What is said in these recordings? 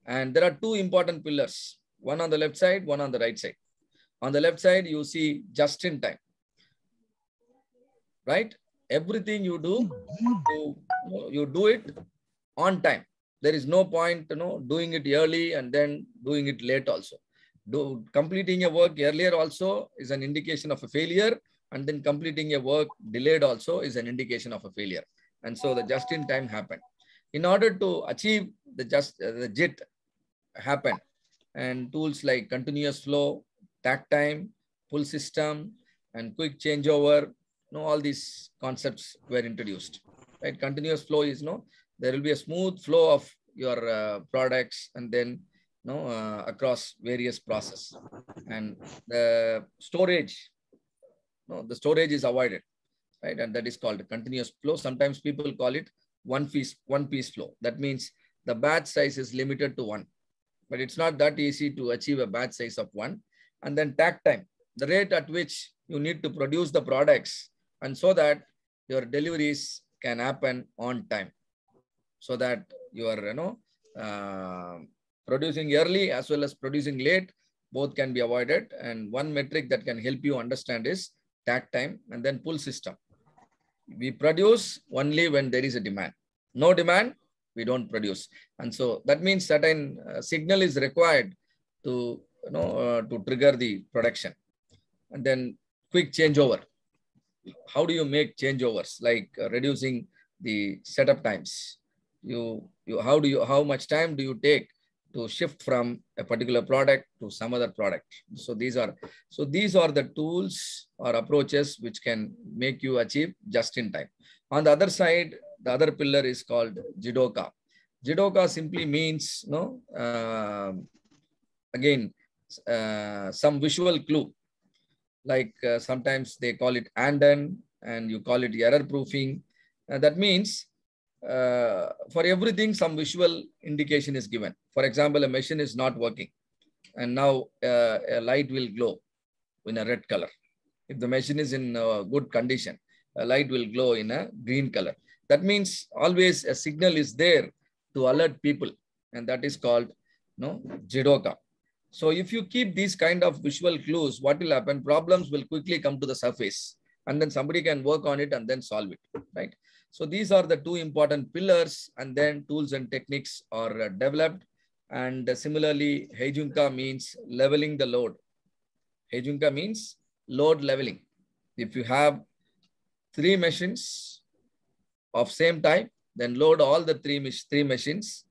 And there are two important pillars, one on the left side, one on the right side. On the left side, you see just in time, right? Everything you do, you do it on time. There is no point, doing it early and then doing it late also. Completing a work earlier also is an indication of a failure, and then completing a work delayed also is an indication of a failure. And so the just in time happened. In order to achieve the JIT happen, and tools like continuous flow, takt time, pull system, and quick changeover, all these concepts were introduced. Right? Continuous flow is there will be a smooth flow of your products, and then across various process. And the storage, the storage is avoided, right? And that is called continuous flow. Sometimes people call it one piece flow. That means the batch size is limited to one, but it's not that easy to achieve a batch size of one. And then takt time, the rate at which you need to produce the products, and so that your deliveries can happen on time, so that you are producing early as well as producing late, both can be avoided. And one metric that can help you understand is takt time. And then pull system. We produce only when there is a demand. No demand, we don't produce. And so that means certain signal is required to to trigger the production. And then quick changeover. How do you make changeovers? Like reducing the setup times. How much time do you take to shift from a particular product to some other product? So these are the tools or approaches which can make you achieve just in time. On the other side, the other pillar is called Jidoka. Jidoka simply means some visual clue. Like sometimes they call it Anden, and you call it error proofing. That means for everything, some visual indication is given. For example, a machine is not working, and now a light will glow in a red color. If the machine is in good condition, a light will glow in a green color. That means always a signal is there to alert people, and that is called Jidoka. So if you keep these kind of visual clues, what will happen? Problems will quickly come to the surface, and then somebody can work on it and then solve it, right? So these are the two important pillars, and then tools and techniques are developed. And similarly, Heijunka means leveling the load. Heijunka means load leveling. If you have 3 machines of same type, then load all the three machines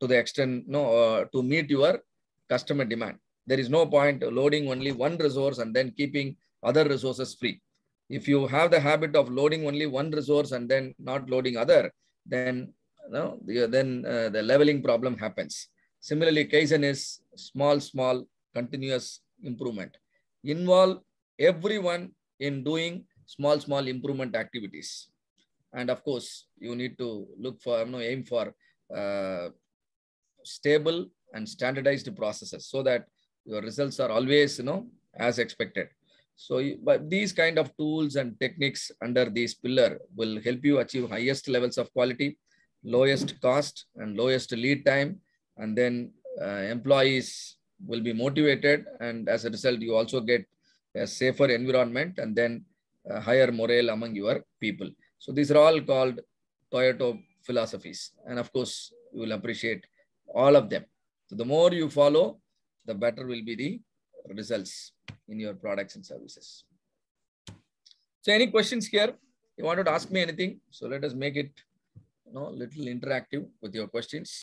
to the extent to meet your customer demand. There is no point loading only one resource and then keeping other resources free. If you have the habit of loading only one resource and then not loading other, then the leveling problem happens. Similarly, Kaizen is small continuous improvement. Involve everyone in doing small improvement activities. And of course, you need to look for, aim for stable and standardized processes, so that your results are always, as expected. So but these kind of tools and techniques under this pillar will help you achieve highest levels of quality, lowest cost, and lowest lead time. And then employees will be motivated, and as a result, you also get a safer environment, and then higher morale among your people. So these are all called Toyota philosophies. And of course, you will appreciate all of them. So the more you follow, the better will be the results in your products and services. So any questions here? You wanted to ask me anything? So let us make it little interactive with your questions.